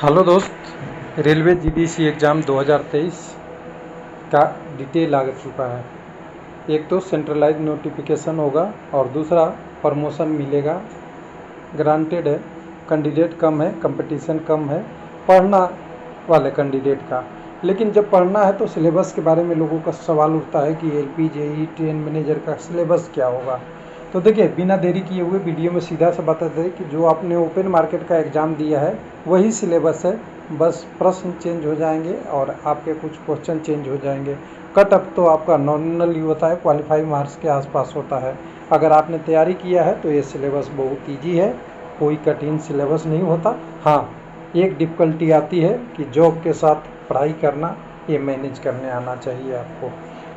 Hello दोस्त, railway GDC exam 2023 का detail आ चुका है। एक तो सेंट्रलाइज नोटिफिकेशन होगा और दूसरा प्रमोशन मिलेगा, ग्रांटेड है। कैंडिडेट कम है, कंपटीशन कम है पढ़ना वाले कैंडिडेट का। लेकिन जब पढ़ना है तो सिलेबस के बारे में लोगों का सवाल उठता है कि एलपी जेई ट्रेन मैनेजर का सिलेबस क्या होगा। तो देखिए, बिना देरी किए हुए वीडियो में सीधा सा बता दें कि जो आपने ओपन मार्केट का एग्ज़ाम दिया है वही सिलेबस है, बस प्रश्न चेंज हो जाएंगे और आपके कुछ क्वेश्चन चेंज हो जाएंगे। कट ऑफ तो आपका नॉमिनल ही होता है, क्वालिफाई मार्क्स के आसपास होता है। अगर आपने तैयारी किया है तो ये सिलेबस बहुत ईजी है, कोई कठिन सिलेबस नहीं होता। हाँ, एक डिफ़िकल्टी आती है कि जॉब के साथ पढ़ाई करना, ये मैनेज करने आना चाहिए आपको।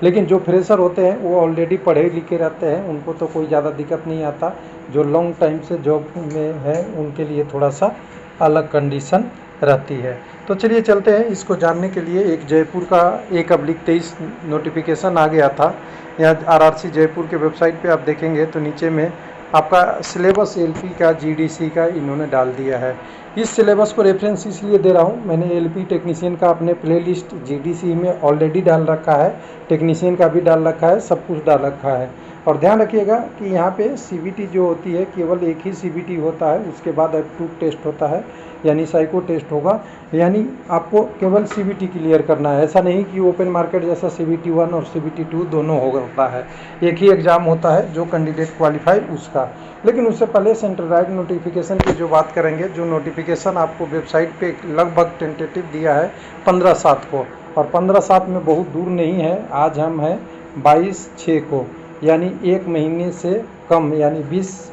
लेकिन जो फ्रेशर होते हैं वो ऑलरेडी पढ़े लिखे रहते हैं, उनको तो कोई ज़्यादा दिक्कत नहीं आता। जो लॉन्ग टाइम से जॉब में है उनके लिए थोड़ा सा अलग कंडीशन रहती है। तो चलिए चलते हैं, इसको जानने के लिए एक जयपुर का 1/23 नोटिफिकेशन आ गया था। यहाँ आरआरसी जयपुर के वेबसाइट पे आप देखेंगे तो नीचे में आपका सिलेबस एलपी का जीडीसी का इन्होंने डाल दिया है। इस सिलेबस को रेफरेंस इसलिए दे रहा हूँ, मैंने एलपी टेक्नीशियन का अपने प्लेलिस्ट जीडीसी में ऑलरेडी डाल रखा है, टेक्नीशियन का भी डाल रखा है, सब कुछ डाल रखा है। और ध्यान रखिएगा कि यहाँ पे सीबीटी जो होती है केवल एक ही सीबीटी होता है, उसके बाद एप्टीट्यूड टेस्ट होता है यानी साइको टेस्ट होगा। यानी आपको केवल सीबीटी क्लियर करना है, ऐसा नहीं कि ओपन मार्केट जैसा सीबीटी 1 और सीबीटी 2 दोनों होता है। एक ही एग्ज़ाम होता है जो कैंडिडेट क्वालिफाई उसका। लेकिन उससे पहले सेंट्रलाइज नोटिफिकेशन की जो बात करेंगे, जो नोटिफिकेशन आपको वेबसाइट पे लगभग टेंटेटिव दिया है 15/7 को, और 15/7 में बहुत दूर नहीं है। आज हम हैं 22/6 को, यानी एक महीने से कम, यानी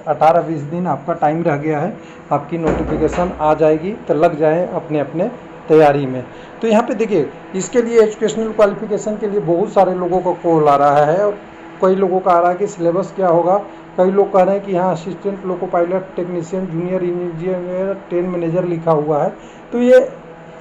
18-20 दिन आपका टाइम रह गया है। आपकी नोटिफिकेशन आ जाएगी तो लग जाए अपने अपने तैयारी में। तो यहाँ पे देखिए, इसके लिए एजुकेशनल क्वालिफिकेशन के लिए बहुत सारे लोगों का कॉल आ रहा है और कई लोगों का आ रहा है कि सिलेबस क्या होगा। कई लोग कह रहे हैं कि हाँ, assistant loco pilot technician junior engineer train manager लिखा हुआ है। तो ये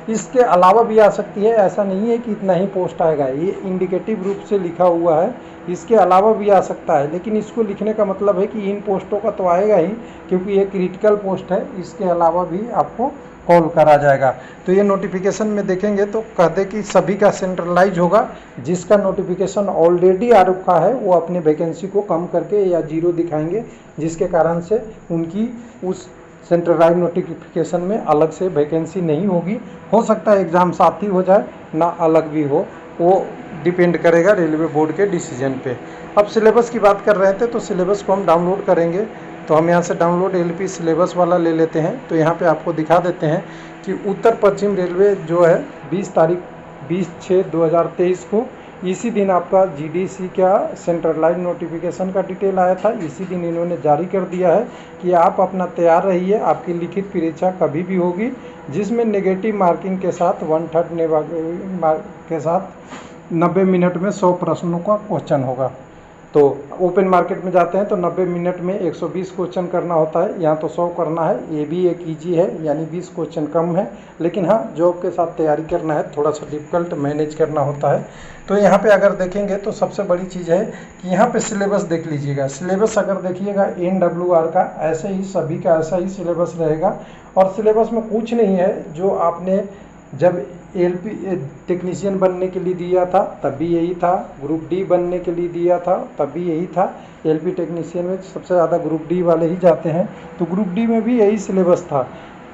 इसके अलावा भी आ सकती है, ऐसा नहीं है कि इतना ही पोस्ट आएगा, ये इंडिकेटिव रूप से लिखा हुआ है, इसके अलावा भी आ सकता है। लेकिन इसको लिखने का मतलब है कि इन पोस्टों का तो आएगा ही, क्योंकि ये क्रिटिकल पोस्ट है, इसके अलावा भी आपको कॉल करा जाएगा। तो ये नोटिफिकेशन में देखेंगे तो कहते कि सभी का सेंट्रलाइज होगा। जिसका नोटिफिकेशन ऑलरेडी आ रखा है वो अपने वैकेंसी को कम करके या 0 दिखाएंगे, जिसके कारण से उनकी उस सेंट्रलाइज नोटिफिकेशन में अलग से वैकेंसी नहीं होगी। हो सकता है एग्ज़ाम साथ ही हो जाए, ना अलग भी हो, वो डिपेंड करेगा रेलवे बोर्ड के डिसीजन पे। अब सिलेबस की बात कर रहे थे तो सिलेबस को हम डाउनलोड करेंगे, तो हम यहाँ से डाउनलोड एलपी सिलेबस वाला ले लेते हैं। तो यहाँ पे आपको दिखा देते हैं कि उत्तर पश्चिम रेलवे जो है 20/6/2023 को, इसी दिन आपका जीडीसी का सेंट्रलाइज नोटिफिकेशन का डिटेल आया था। इसी दिन इन्होंने जारी कर दिया है कि आप अपना तैयार रहिए, आपकी लिखित परीक्षा कभी भी होगी, जिसमें नेगेटिव मार्किंग के साथ 1/3 मार्क के साथ 90 मिनट में 100 प्रश्नों का क्वेश्चन होगा। तो ओपन मार्केट में जाते हैं तो 90 मिनट में 120 क्वेश्चन करना होता है, यहाँ तो 100 करना है। ये भी एक ईजी है, यानी 20 क्वेश्चन कम है। लेकिन हाँ, जॉब के साथ तैयारी करना है, थोड़ा सा डिफ़िकल्ट मैनेज करना होता है। तो यहाँ पे अगर देखेंगे तो सबसे बड़ी चीज़ है कि यहाँ पे सिलेबस देख लीजिएगा। सिलेबस अगर देखिएगा NWR का, ऐसे ही सभी का ऐसा ही सिलेबस रहेगा। और सिलेबस में कुछ नहीं है, जो आपने जब एलपी टेक्नीशियन बनने के लिए दिया था तब भी यही था, ग्रुप डी बनने के लिए दिया था तब भी यही था। एलपी टेक्नीशियन में सबसे ज़्यादा ग्रुप डी वाले ही जाते हैं, तो ग्रुप डी में भी यही सिलेबस था।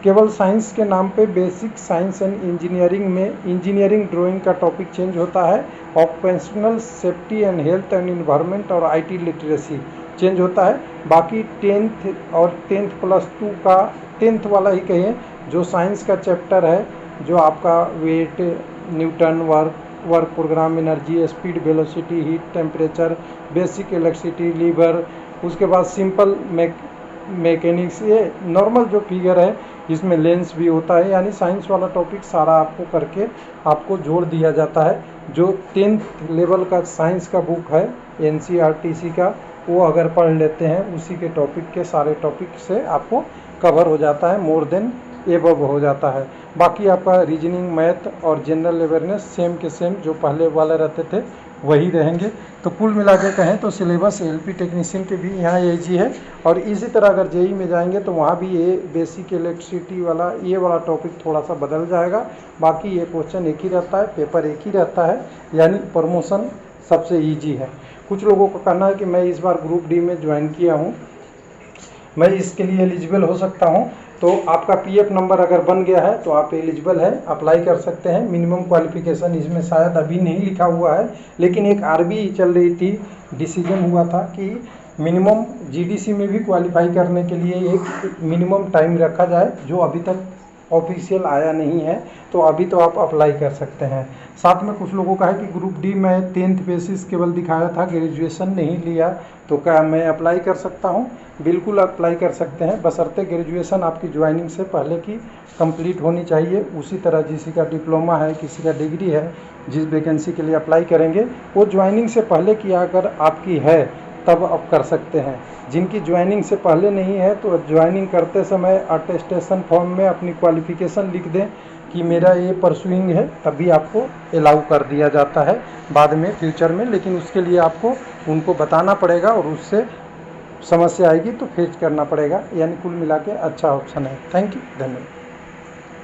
केवल साइंस के नाम पे बेसिक साइंस एंड इंजीनियरिंग में इंजीनियरिंग ड्राइंग का टॉपिक चेंज होता है। Occupational safety and health and environment और IT लिटरेसी चेंज होता है। बाकी 10th और 10th+2 का 10th वाला ही कहिए, जो साइंस का चैप्टर है, जो आपका weight, Newton, work programme, energy, speed, velocity, heat, temperature, basic electricity, lever, उसके बाद सिंपल मैकेनिक्स, ये नॉर्मल जो फिगर है इसमें लेंस भी होता है। यानी साइंस वाला टॉपिक सारा आपको करके आपको जोड़ दिया जाता है। जो 10th लेवल का साइंस का बुक है NCERT का, वो अगर पढ़ लेते हैं उसी के टॉपिक के सारे टॉपिक से आपको कवर हो जाता है, मोर देन एबव हो जाता है। बाकी आपका रीजनिंग, मैथ और जनरल अवेयरनेस सेम के सेम जो पहले वाले रहते थे वही रहेंगे। तो कुल मिला के कहें तो सिलेबस एलपी टेक्नीशियन के भी यहाँ एक ही है। और इसी तरह अगर जेई में जाएंगे तो वहाँ भी ये बेसिक इलेक्ट्रिसिटी वाला ये वाला टॉपिक थोड़ा सा बदल जाएगा। बाकी ये क्वेश्चन एक ही रहता है, पेपर एक ही रहता है, यानी प्रमोशन सबसे ईजी है। कुछ लोगों का कहना है कि मैं इस बार ग्रुप डी में ज्वाइन किया हूँ, मैं इसके लिए एलिजिबल हो सकता हूँ। तो आपका पीएफ नंबर अगर बन गया है तो आप एलिजिबल है, अप्लाई कर सकते हैं। मिनिमम क्वालिफिकेशन इसमें शायद अभी नहीं लिखा हुआ है, लेकिन एक आरबी चल रही थी, डिसीजन हुआ था कि मिनिमम जीडीसी में भी क्वालिफाई करने के लिए एक मिनिमम टाइम रखा जाए, जो अभी तक ऑफिशियल आया नहीं है। तो अभी तो आप अप्लाई कर सकते हैं। साथ में कुछ लोगों का है कि ग्रुप डी में 10th बेसिस केवल दिखाया था, ग्रेजुएशन नहीं लिया, तो क्या मैं अप्लाई कर सकता हूं? बिल्कुल अप्लाई कर सकते हैं, बशर्ते ग्रेजुएशन आपकी ज्वाइनिंग से पहले की कंप्लीट होनी चाहिए। उसी तरह किसी का डिप्लोमा है, किसी का डिग्री है, जिस वैकेंसी के लिए अप्लाई करेंगे वो ज्वाइनिंग से पहले की अगर आपकी है तब आप कर सकते हैं। जिनकी ज्वाइनिंग से पहले नहीं है तो ज्वाइनिंग करते समय अटेस्टेशन फॉर्म में अपनी क्वालिफ़िकेशन लिख दें कि मेरा ये परसुइंग है, तभी आपको अलाउ कर दिया जाता है बाद में फ्यूचर में। लेकिन उसके लिए आपको उनको बताना पड़ेगा और उससे समस्या आएगी तो फेस करना पड़ेगा। यानी कुल मिला के अच्छा ऑप्शन है। थैंक यू, धन्यवाद।